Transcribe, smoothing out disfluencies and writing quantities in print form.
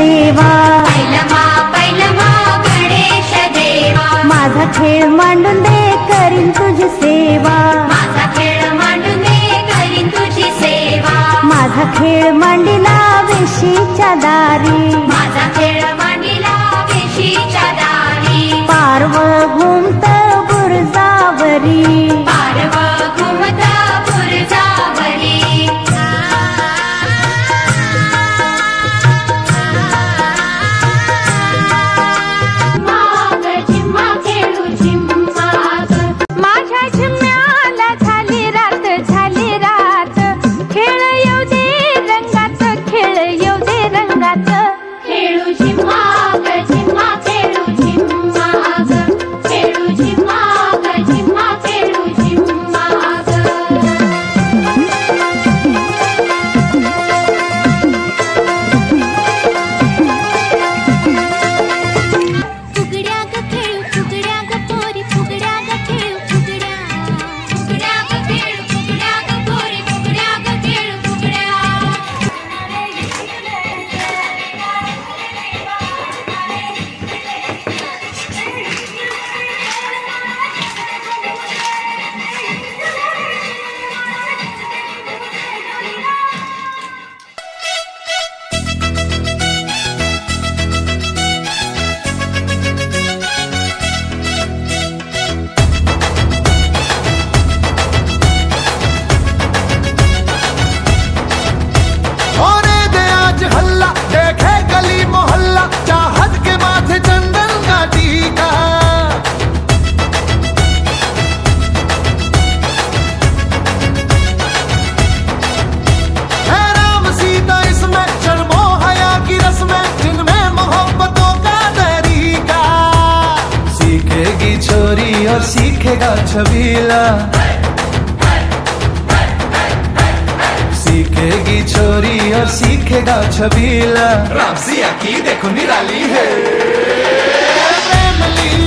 सेवा, पैलमा गणेश देवा, माझा खेळ मांडून दे करीन तुझी सेवा, माझा खेळ मांडून दे करीन तुझी सेवा, माझा खेळ मांडिला वेशीच्या दारी, माझा खेळ मांडिला वेशीच्या दारी, पारव घुमत बुरजावरी, पारव घुमत बुरजावरी, माग झिम्मा खेळू झिम्मा ग, माझ्या झिम्म्याला झाली रात, झाली रात, खेळ येऊ दे रंगात, खेळ येऊ दे रंगात, खेळू झिम्मा ग झिम्मा खेळू झिम्मा ग, खेळू झिम्मा ग झिम्मा खेळू झिम्मा ग. फुगड्या ग खेळू फुगड्या ग पोरी फुगड्या ग खेळू फुगड्या फुगड्या ग खेळू फुगड्या ग पोरी फुगड्या ग खेळू फुगड्या. होने दे आज हल्ला, देखे गली मोहल्ला, चाहत के माथे चंदन का टीका, है राम सीता इसमें, शर्मो हया की रस्में, जिनमें मोहब्बतों का तरीका, सीखेगी छोरी और सीखेगा छबीला, सीखेगी छोरी और सीखेगा छबीला, राम सिया की देखो निराली है, प्रेम लीला